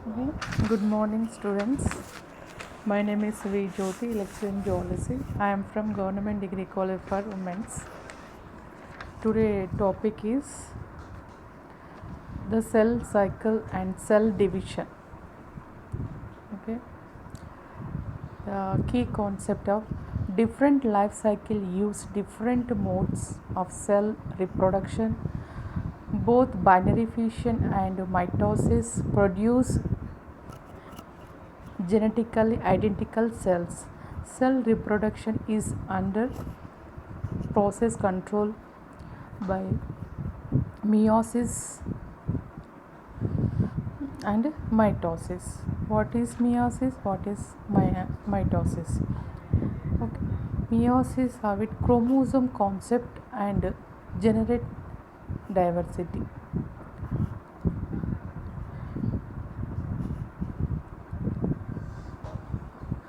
Okay. Good morning, students. My name is V. Jyoti, lecturer in geology. I am from Government Degree College for Women's. Today topic is the cell cycle and cell division. Okay. The key concept of different life cycle use different modes of cell reproduction. Both binary fission and mitosis produce genetically identical cells. Cell reproduction is under process control by meiosis and mitosis. What is meiosis? What is mitosis? Okay. Meiosis have it chromosome concept and generate diversity.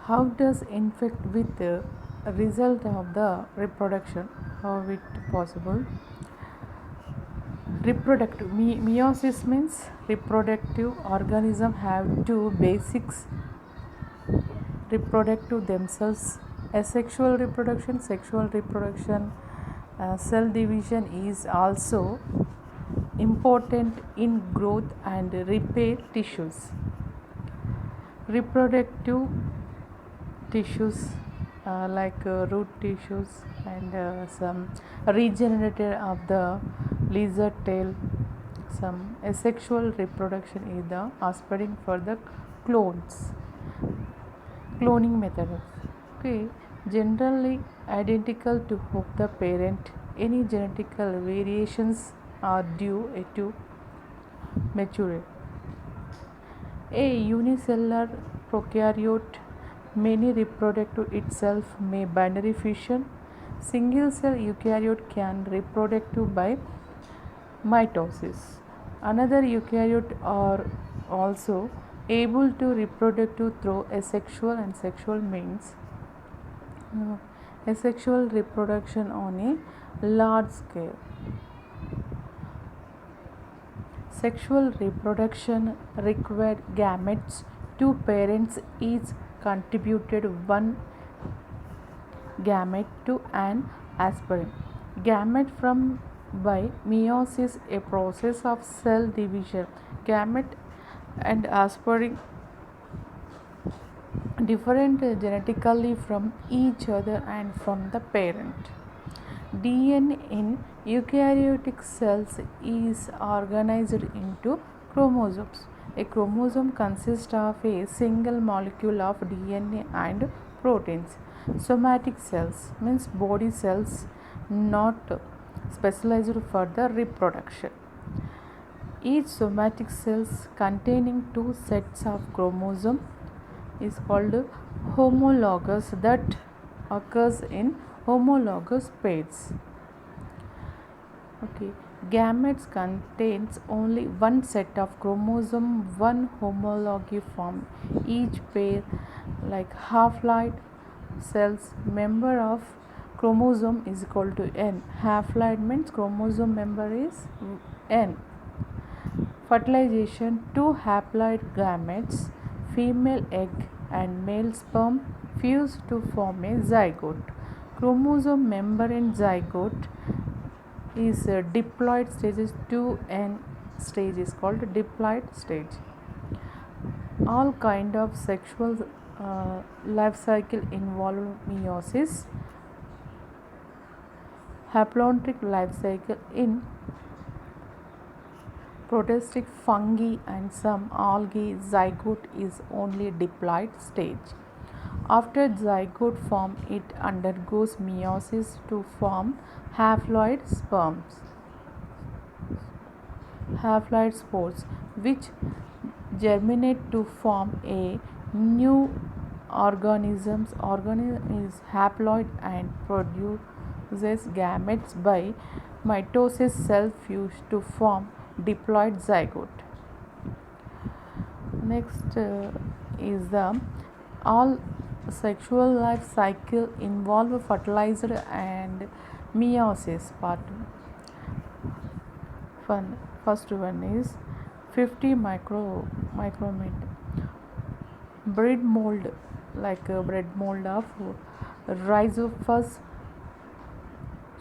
How does infect with the result of the reproduction? How it possible? Reproductive meiosis means reproductive organism have two basics reproductive themselves: asexual reproduction, sexual reproduction. Cell division is also important in growth and repair tissues. Reproductive tissues like root tissues and some regenerated of the lizard tail. Some asexual reproduction is the aspiring for the cloning method. Okay, generally identical to the parent. Any genetical variations are due to maturity. A unicellular prokaryote may reproduce to itself by binary fission. Single cell eukaryote can reproduce by mitosis. Another eukaryote are also able to reproduce through asexual and sexual means. Asexual reproduction on a large scale. Sexual reproduction required gametes. Two parents each contributed one gamete to an offspring. Gamete from by meiosis, a process of cell division. Gamete and offspring different genetically from each other and from the parent. DNA in eukaryotic cells is organized into chromosomes. A chromosome consists of a single molecule of DNA and proteins. Somatic cells means body cells not specialized for the reproduction. Each somatic cells containing two sets of chromosomes is called homologous, that occurs in homologous pairs. Okay. Gametes contains only one set of chromosome, one homology form each pair, like half-life cells. Member of chromosome is equal to n. Half-life means chromosome member is n. Fertilization: two haploid gametes, female egg and male sperm, fuse to form a zygote. Chromosome member in zygote is diploid stages. 2n stage is called diploid stage. All kind of sexual life cycle involve meiosis. Haplontic life cycle in protist fungi and some algae, zygote is only diploid stage. After zygote form, it undergoes meiosis to form haploid sperms, haploid spores, which germinate to form a new organism. Organism is haploid and produces gametes by mitosis. Cell fuse to form diploid zygote. Next is the all sexual life cycle involve fertilizer and meiosis part. First one is 50 micrometer. Bread mold, like a bread mold of Rhizophus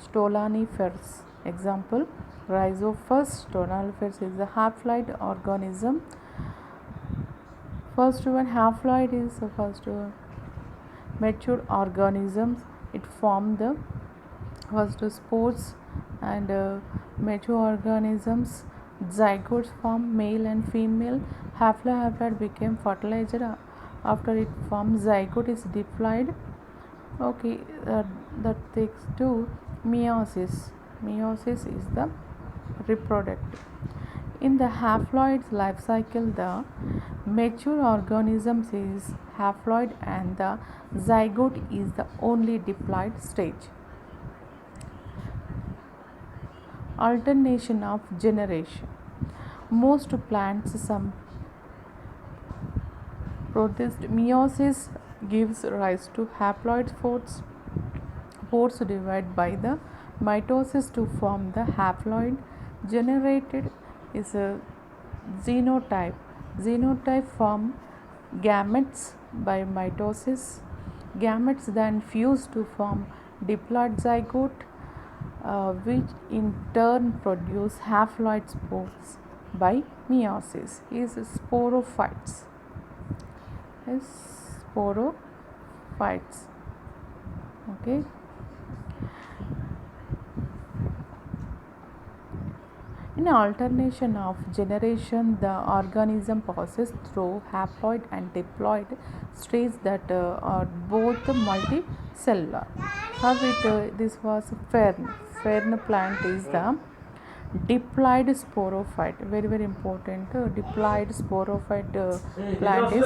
stoloniferus. Example, Rhizophus stoloniferus is a haploid organism. First one, haploid is the first one. Mature organisms, it form the first spores, and mature organisms, zygotes form male and female. Haploid became fertilizer after it forms. Zygote is diploid. Okay, that takes to meiosis. Meiosis is the reproductive. In the haploid's life cycle, the mature organisms is haploid and the zygote is the only diploid stage. Alternation of generation. Most plants some protist meiosis gives rise to haploid spores. Spores divide by the mitosis to form the haploid. Generated is a genotype. Genotype form gametes by mitosis. Gametes then fuse to form diploid zygote, which in turn produce haploid spores by meiosis. Is sporophytes. Is sporophytes. Okay. In alternation of generation, the organism passes through haploid and diploid stages that are both multicellular. How this was fern. Fern plant is the diploid sporophyte. Very very important. Diploid sporophyte plant is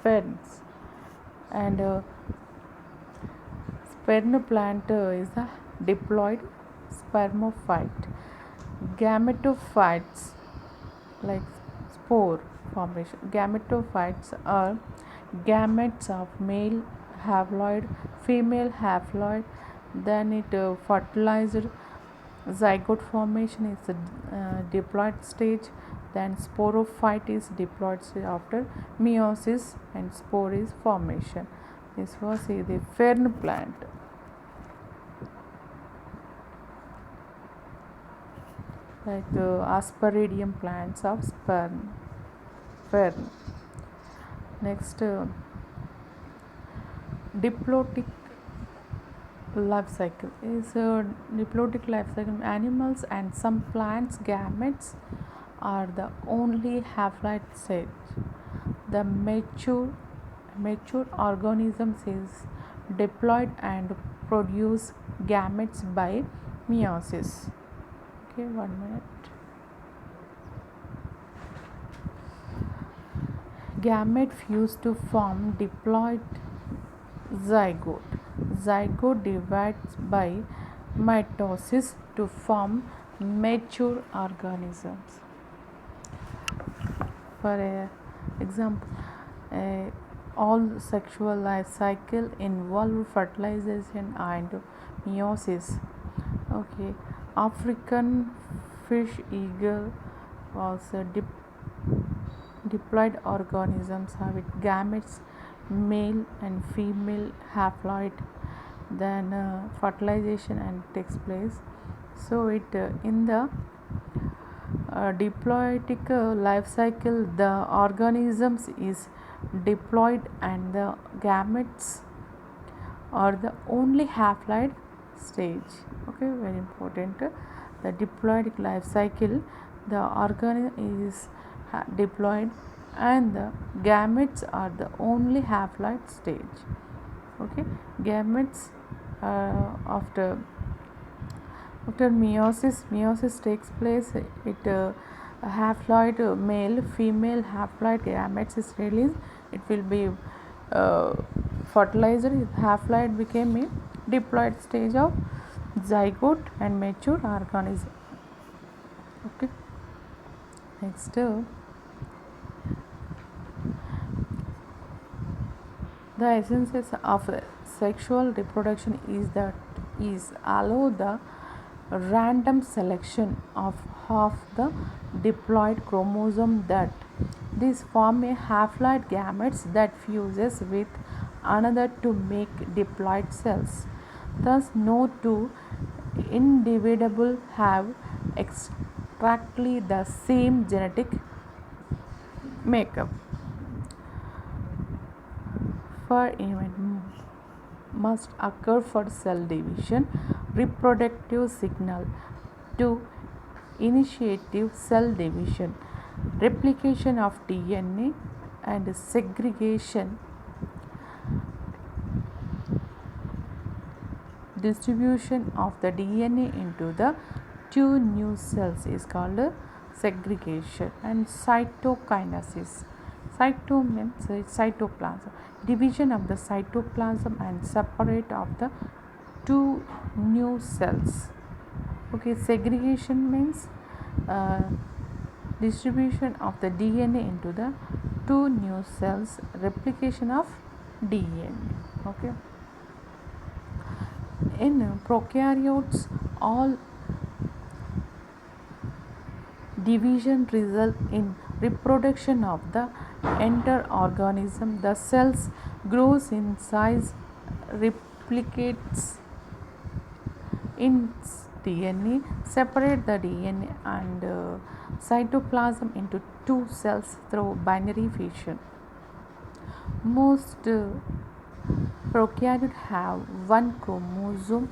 ferns, and fern plant is the diploid spermophyte. Gametophytes, like spore formation. Gametophytes are gametes of male haploid, female haploid. Then it fertilized zygote formation is the diploid stage. Then sporophyte is diploid stage after meiosis, and spore is formation. This was the fern plant. Like Aspergillium plants of fern. Next, diplotic life cycle is diplotic life cycle. Animals and some plants gametes are the only haploid stage. The mature organisms is diploid and produce gametes by meiosis. Okay, 1 minute. Gamete fuse to form diploid zygote. Zygote divides by mitosis to form mature organisms. For example, all sexual life cycle involve fertilization and meiosis. Okay, African fish eagle was diploid organisms have it gametes, male and female haploid. Then fertilization and takes place. So it in the diploidic life cycle, the organisms is diploid and the gametes are the only haploid stage. Okay, very important. The diploidic life cycle, the organism is diploid and the gametes are the only haploid stage. Okay, gametes after meiosis takes place. It haploid male female haploid gametes is released. It will be fertilizer. Haploid became a diploid stage of zygote and mature organism. Okay, next the essences of sexual reproduction is allow the random selection of of the diploid chromosome that these form a haploid gametes that fuses with another to make diploid cells. Thus, no two individuals have exactly the same genetic makeup. For event must occur for cell division, reproductive signal to initiative cell division, replication of DNA and segregation, distribution of the DNA into the two new cells is called segregation. And cytokinesis. Cyto means cytoplasm, division of the cytoplasm and separate of the two new cells. Okay, segregation means distribution of the DNA into the two new cells, replication of DNA. Okay, in prokaryotes, all division result in reproduction of the entire organism. The cells grows in size, replicates in DNA, separate the DNA and cytoplasm into two cells through binary fission. Most prokaryotes have one chromosome,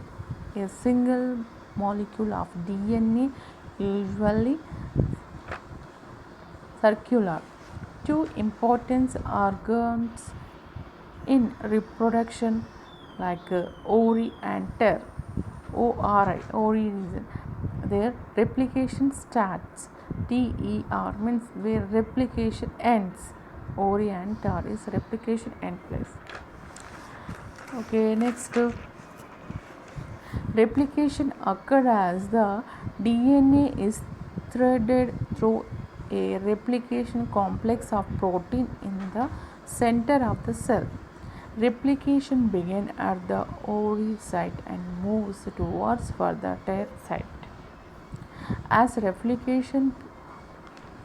a single molecule of DNA, usually circular. Two important organs in reproduction like ovary and ter, ovary region. Their replication starts. TER means where replication ends. Ovary and ter is replication end place. Okay, next replication occurs as the DNA is threaded through a replication complex of protein in the center of the cell. Replication begins at the ovary site and moves towards further ter site. As replication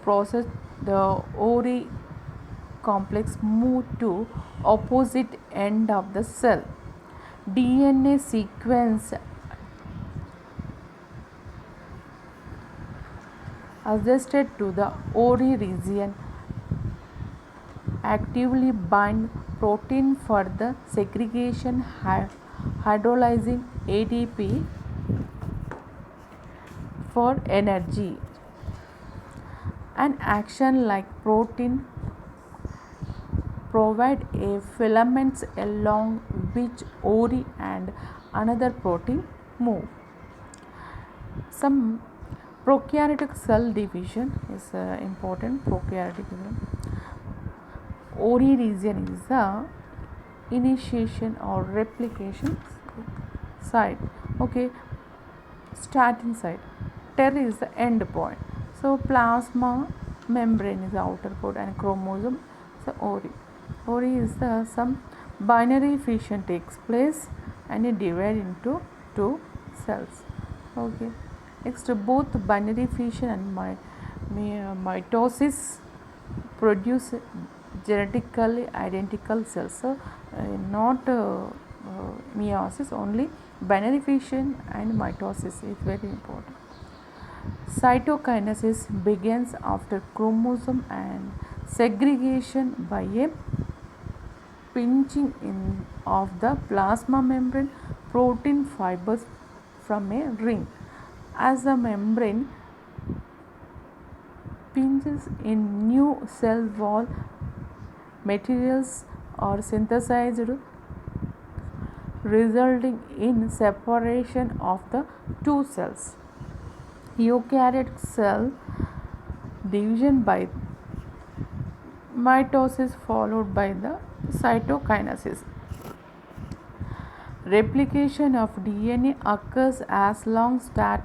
process, the ovary complex move to opposite end of the cell. DNA sequence adjusted to the ovary region actively bind protein for the segregation, hydrolyzing ATP for energy. An action like protein provide a filaments along which ovary and another protein move. Some prokaryotic cell division is important. Prokaryotic ovary region is the initiation or replication site. Okay, starting site. Ter is the end point. So plasma membrane is the outer coat and chromosome is the ovary. Ovary is the some binary fission takes place and it divide into two cells. Okay. Next, both binary fission and mitosis produce genetically identical cells. So, not meiosis, only binary fission and mitosis is very important. Cytokinesis begins after chromosome and segregation by a pinching in of the plasma membrane protein fibers from a ring. As the membrane pinches in, new cell wall materials are synthesized, resulting in separation of the two cells. Eukaryotic cell division by mitosis followed by the cytokinesis. Replication of DNA occurs as long as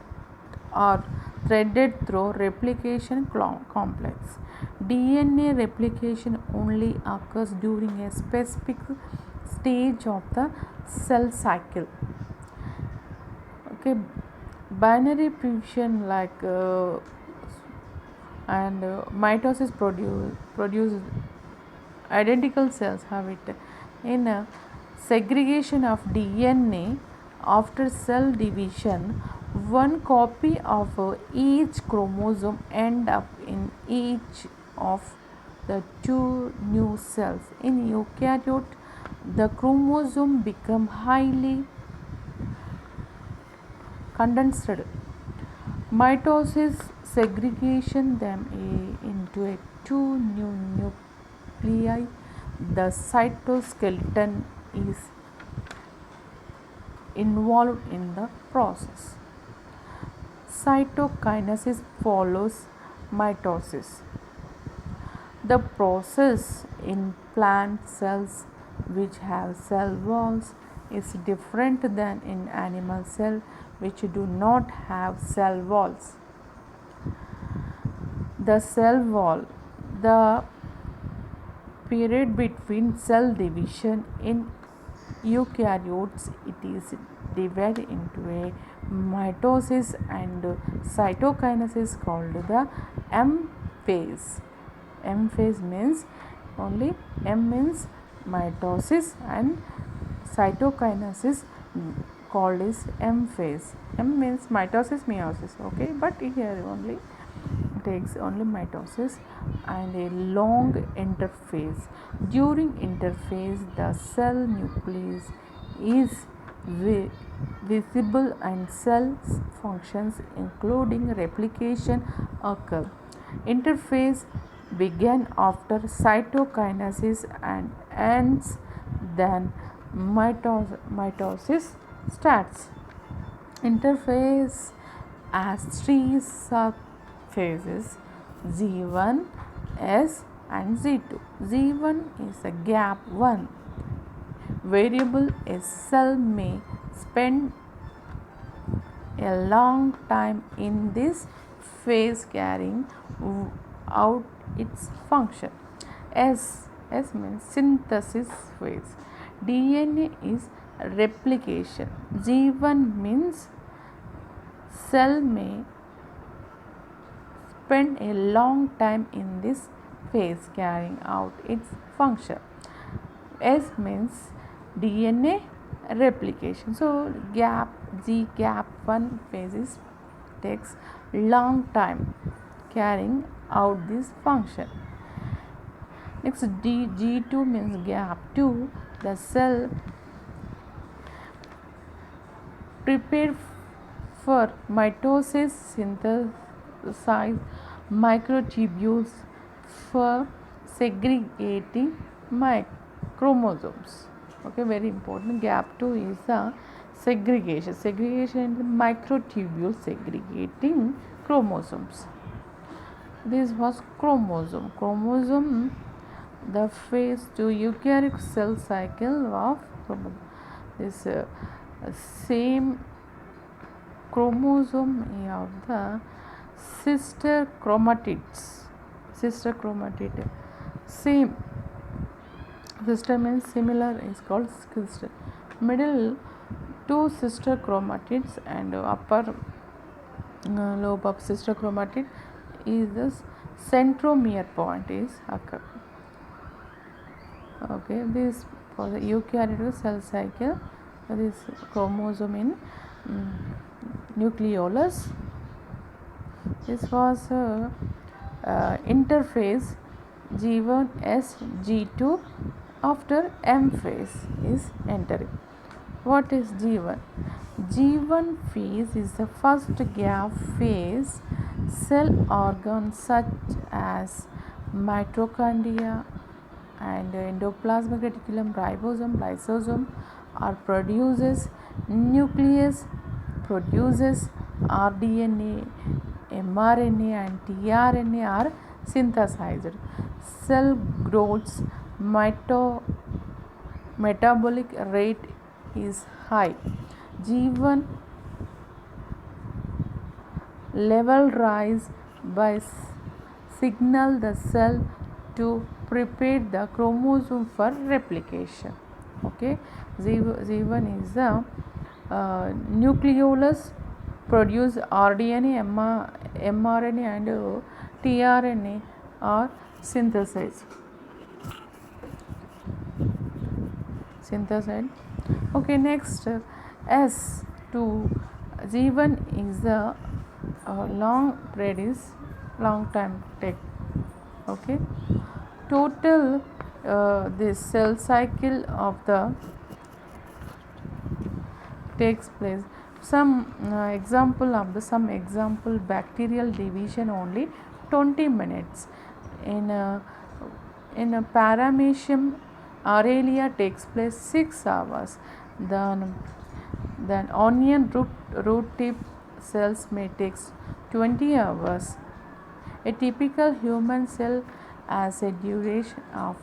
are threaded through replication complex. DNA replication only occurs during a specific stage of the cell cycle. Okay, binary fission and mitosis produce identical cells have it. In segregation of DNA after cell division, one copy of each chromosome end up in each of the two new cells. In eukaryote, the chromosome become highly condensed. Mitosis segregation them into two new nuclei. The cytoskeleton is involved in the process. Cytokinesis follows mitosis. The process in plant cells which have cell walls is different than in animal cells which do not have cell walls. The cell wall, the period between cell division in eukaryotes, it is divided into a mitosis and cytokinesis called the M phase. M phase means only M means mitosis and cytokinesis called is M phase. M means mitosis, meiosis, okay, but here only takes only mitosis and a long interphase. During interphase, the cell nucleus is visible and cell functions including replication occur. Interphase began after cytokinesis and ends then mitosis starts. Interphase has three subphases: Z1, S and Z2. Z1 is a gap 1 variable. A cell may spend a long time in this phase carrying out its function. S means synthesis phase. DNA is replication. G1 means cell may spend a long time in this phase carrying out its function. S means DNA replication. So gap 1 phases takes long time carrying out this function. Next G2 means gap 2. The cell prepare for mitosis, synthesize microtubules for segregating chromosomes. Okay, very important. Gap 2 is the segregation in the microtubule segregating chromosomes. This was chromosome, the phase to eukaryotic cell cycle of this same chromosome of the sister chromatids. Same sister means similar is called sister. Middle two sister chromatids and upper lobe of sister chromatid is this centromere point is occur. Okay, this for the eukaryotic cell cycle, this chromosome in nucleolus. This was interphase G1 S G2 after M phase is entering. What is G1? G1 phase is the first gap phase. Cell organs such as mitochondria and endoplasmic reticulum, ribosome, lysosome are produces. Nucleus produces rDNA, mRNA and tRNA are synthesized. Cell growth's metabolic rate is high. G1 level rise by signal the cell to prepare the chromosome for replication. Okay, Z1 is the nucleolus produce RDNA, mRNA and tRNA are synthesized. Okay, next S to G1 is the long time take. Okay, total this cell cycle of the takes place. Some example bacterial division only 20 minutes. In a Paramecium aurelia takes place 6 hours. Then onion root tip cells may take 20 hours. A typical human cell has a duration of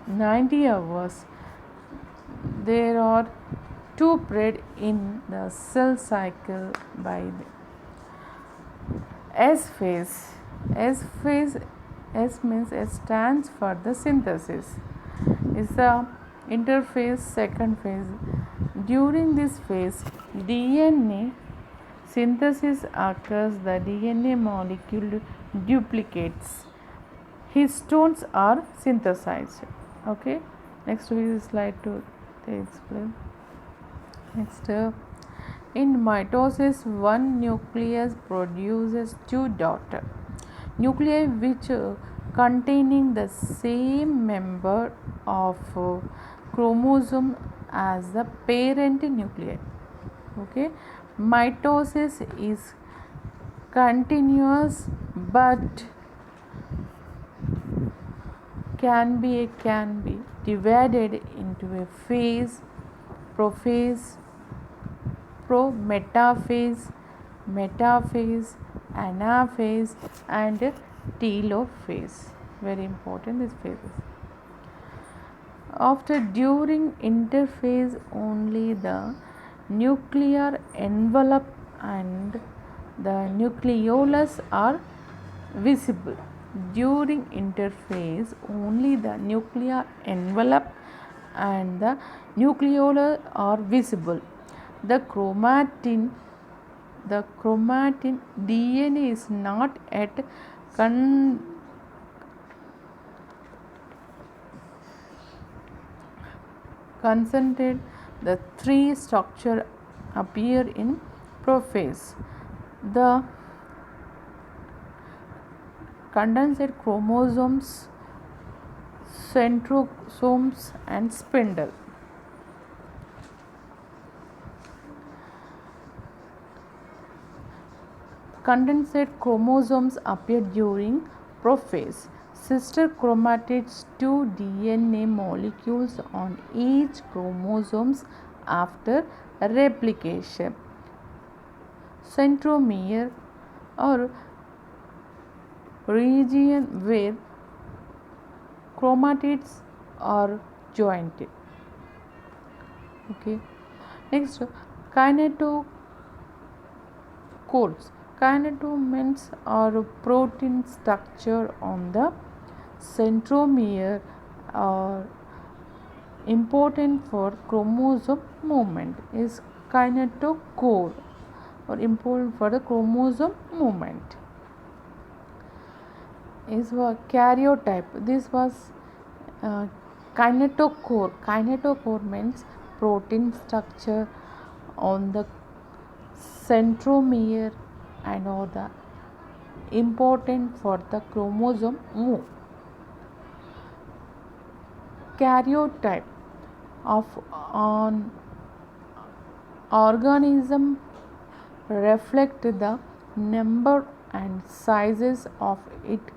90 hours. There are two periods in the cell cycle by the S phase. S means S stands for the synthesis. Is the interphase second phase. During this phase, DNA synthesis occurs. The DNA molecule duplicates. Histones are synthesized. Okay. Next slide to explain. Next, in mitosis, one nucleus produces two daughter nuclei which containing the same member of chromosome as the parent nuclei. Okay, mitosis is continuous but can be divided into a phase, prophase, metaphase, anaphase and telophase. Very important these phases. During interphase only the nuclear envelope and the nucleolus are visible. During interphase only the nuclear envelope and the nucleolus are visible. The chromatin DNA is not yet concentrated. The three structure appear in prophase. The condensate chromosomes, centrosomes and spindle. Condensate chromosomes appear during prophase. Sister chromatids, two DNA molecules on each chromosomes after replication. Centromere or region where chromatids are joined. Okay. Next, kinetochores. Kinetochores are protein structure on the centromere are important for chromosome movement. Is kinetochore or important for the chromosome movement. Is karyotype. This was kinetochore. Kinetochore means protein structure on the centromere and all the important for the chromosome move. Karyotype of an organism reflect the number and sizes of its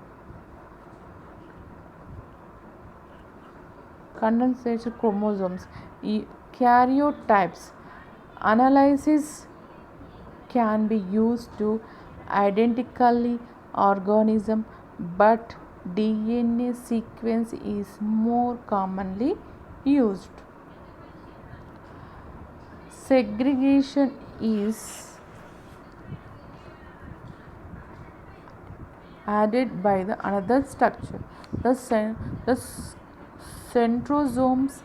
condensate chromosomes. Karyotypes analysis can be used to identically organism, but DNA sequence is more commonly used. Segregation is added by the another structure. The centrosomes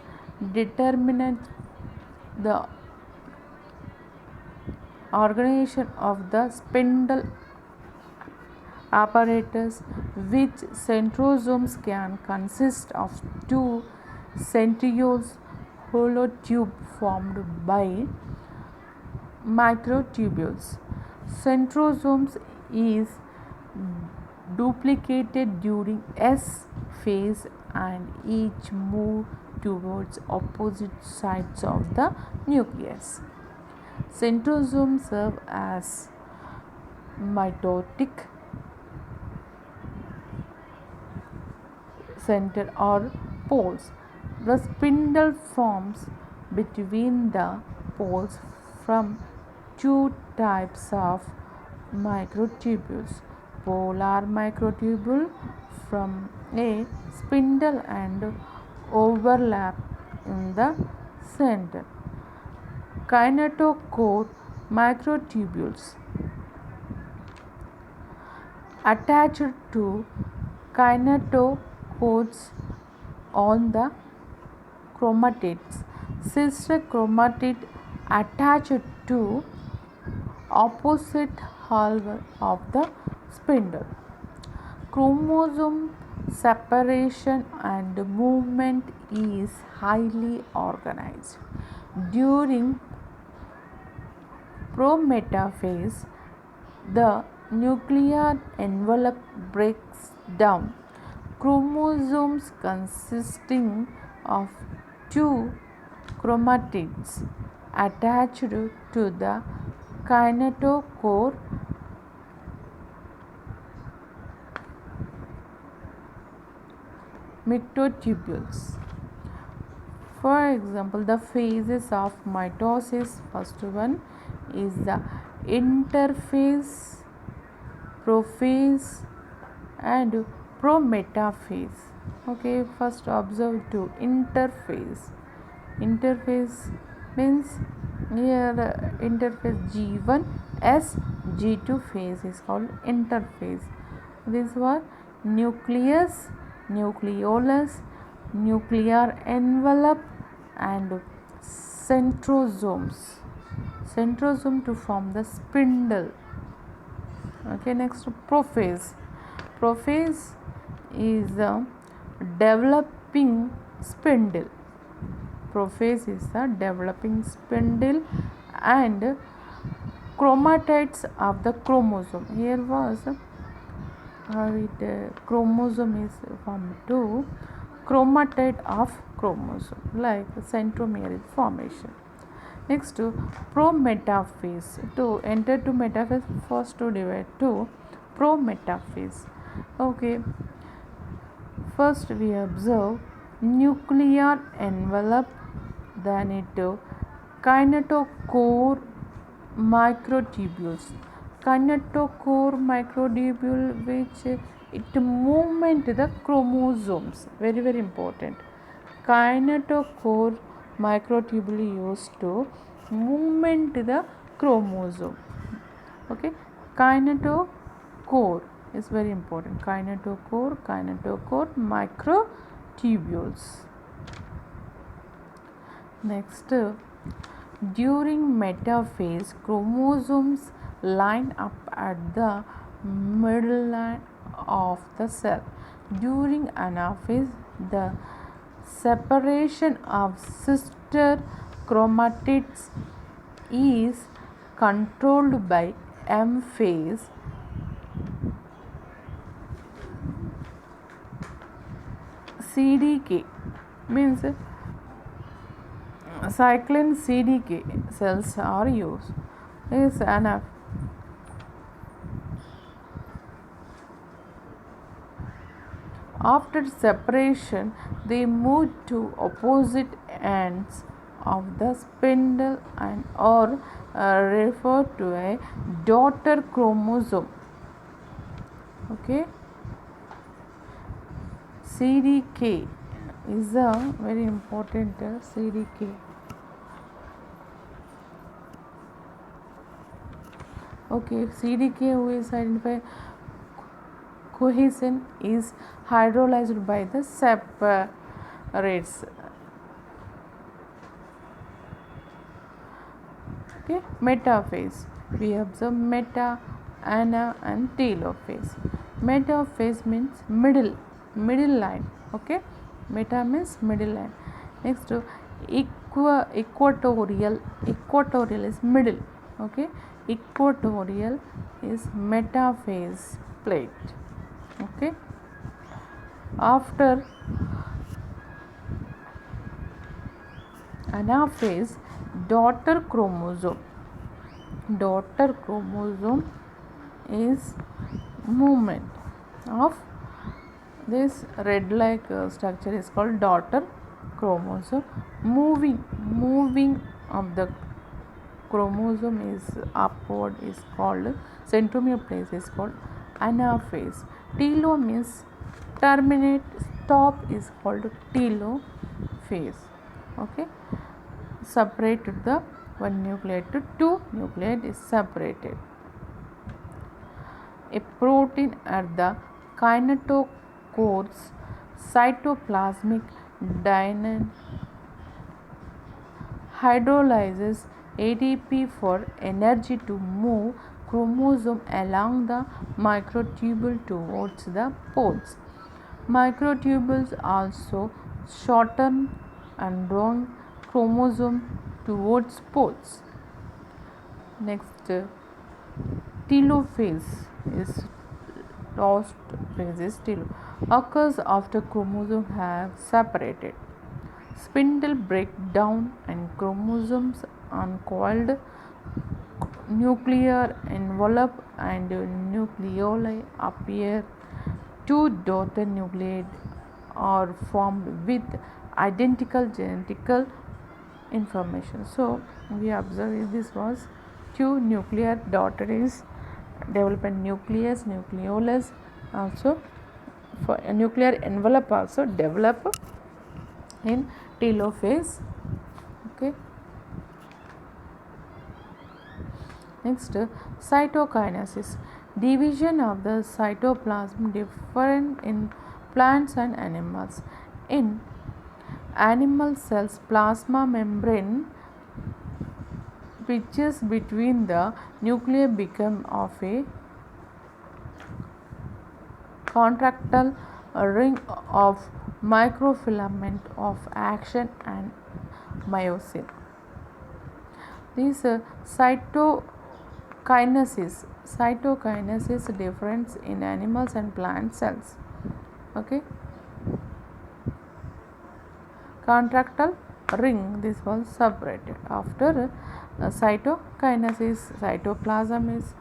determine the organization of the spindle apparatus, which centrosomes can consist of two centrioles hollow tube formed by microtubules. Centrosomes is duplicated during S phase and each move towards opposite sides of the nucleus. Centrosomes serve as mitotic center or poles. The spindle forms between the poles from two types of microtubules. Polar microtubule from a spindle and overlap in the center. Kinetochore microtubules attached to kinetochores on the chromatids. Sister chromatid attached to opposite half of the spindle. Chromosome separation and movement is highly organized. During prometaphase, the nuclear envelope breaks down. Chromosomes consisting of two chromatids attached to the kinetochore microtubules. For example, the phases of mitosis. First one is the interphase, prophase and prometaphase. Okay, first observe to interphase. Interphase means here interphase G1 S G2 phase is called interphase. This was nucleus, nucleolus, nuclear envelope and centrosomes. Centrosome to form the spindle. Okay, next prophase. Prophase is a developing spindle. Prophase is the developing spindle and chromatids of the chromosome. Here was chromosome is formed to chromatid of chromosome like centromere formation. Next prometaphase. To enter to metaphase, first to divide to prometaphase. Okay, first we observe nuclear envelope, then it kinetochore microtubules. Kinetochore microtubule which it movement the chromosomes, very important. Kinetochore microtubule used to movement the chromosome. Okay, kinetochore is very important. Kinetochore microtubules. Next, during metaphase, chromosomes line up at the middle line of the cell. During anaphase, the separation of sister chromatids is controlled by M phase. CDK means cyclin CDK cells are used. Is anaphase. After separation, they move to opposite ends of the spindle and or referred to a daughter chromosome. Okay, CDK is a very important CDK. Okay, CDK who is identified cohesin is hydrolyzed by the separates. Okay, metaphase. we observe meta, ana, and telophase. Metaphase means middle line. Okay, meta means middle line. Next, equatorial is middle. Okay, equatorial is metaphase plate. Okay, after anaphase, daughter chromosome is movement of this red like structure is called daughter chromosome. Moving of the chromosome is upward is called centromere place is called anaphase. Telo means terminate, stop is called telophase. Okay, separate the one nucleate to two nucleate is separated. A protein at the kinetochores cytoplasmic dynein hydrolyzes ATP for energy to move chromosome along the microtubule towards the poles. Microtubules also shorten and drawing chromosome towards poles. Next, telophase is last phase is occurs after chromosomes have separated. Spindle break down and chromosomes uncoiled. Nuclear envelope and nucleoli appear. Two daughter nuclei are formed with identical genetical information. So we observe this was two nuclear daughter is develop a nucleus, nucleolus also for a nuclear envelope also develop in telophase. Okay, next, cytokinesis, division of the cytoplasm different in plants and animals. In animal cells, plasma membrane pitches between the nuclei become of a contractile ring of microfilament of action and myosin. This cytokinesis difference in animals and plant cells. Okay, contractile ring, this was separated after cytokinesis. Cytoplasm is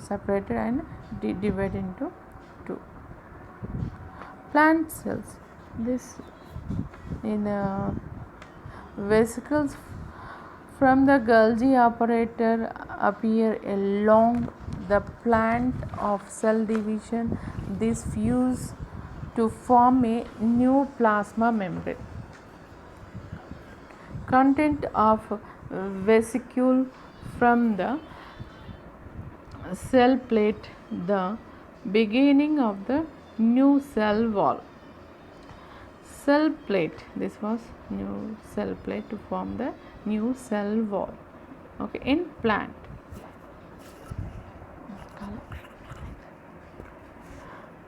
separated and divided into two. Plant cells, this in vesicles from the Golgi apparatus appear along the plant of cell division. This fuse to form a new plasma membrane. Content of vesicule from the cell plate, the beginning of the new cell wall. Cell plate, this was new cell plate to form the new cell wall. Okay, in plant.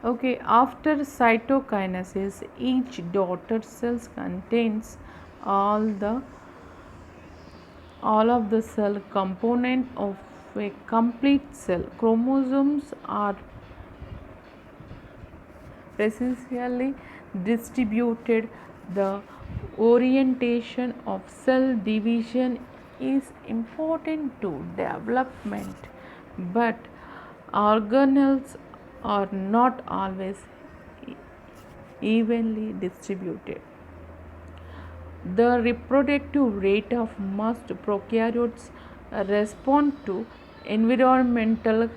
Okay, after cytokinesis, each daughter cells contains all of the cell component of a complete cell. Chromosomes are precisely distributed. The orientation of cell division is important to development, but organelles are not always evenly distributed. The reproductive rate of most prokaryotes respond to environmental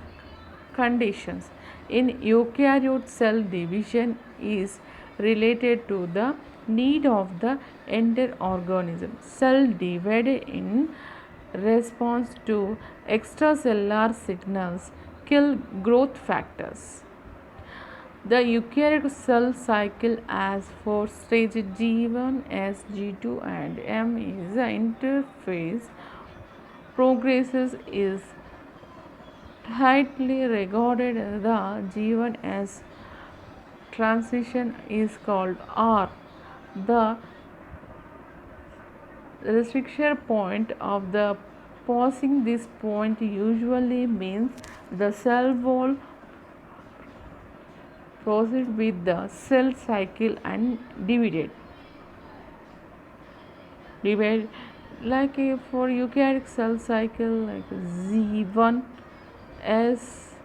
conditions. In eukaryote, cell division is related to the need of the entire organism. Cell divide in response to extracellular signals, kill growth factors. The eukaryotic cell cycle has four stages: G1, S, G2 and M is the interphase. Progresses is tightly regarded the G1 as transition is called R. The restriction point of the passing this point usually means the cell wall proceeds with the cell cycle and divide like for eukaryotic cell cycle like Z1 S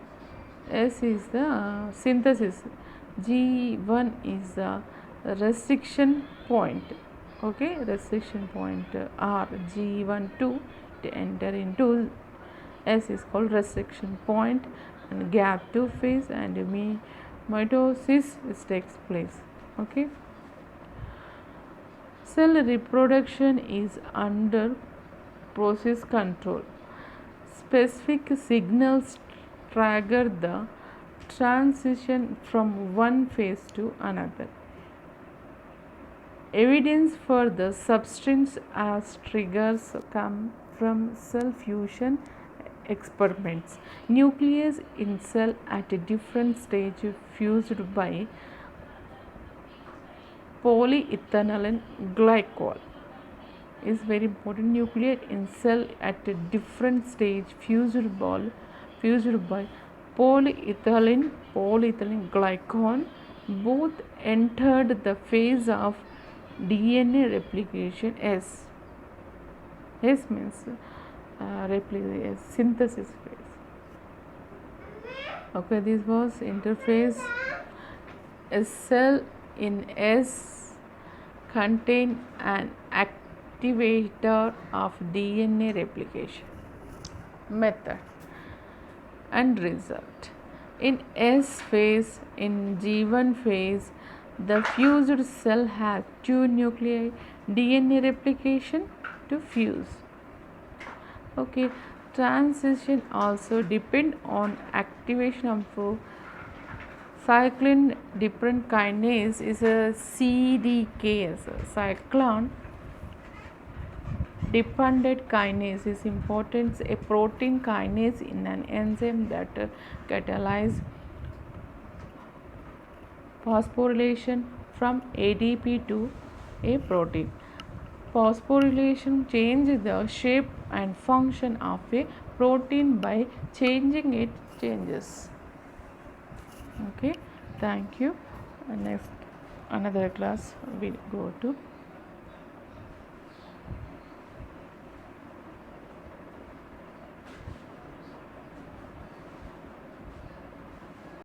is the synthesis, G1 is the restriction point. Okay, restriction point R G1 to enter into S is called restriction point, and gap 2 phase and mitosis takes place. Okay, cell reproduction is under process control. Specific signals trigger the transition from one phase to another. Evidence for the substance as triggers come from cell fusion experiments. Nucleus in cell at a different stage fused by polyethylene glycol is very important. Nucleus in cell at a different stage fused by polyethylene glycol both entered the phase of DNA replication. S means synthesis phase. Okay, this was interphase. A cell in S contain an activator of DNA replication. Method and result. In S phase, in G1 phase, the fused cell has two nuclei, DNA replication to fuse. Okay, transition also depend on activation of cyclin dependent kinase is a CDKS, cyclone dependent kinase is important, a protein kinase in an enzyme that catalyzes phosphorylation from ADP to a protein. Phosphorylation changes the shape and function of a protein by changing its changes. Okay, thank you. Next another class we go to.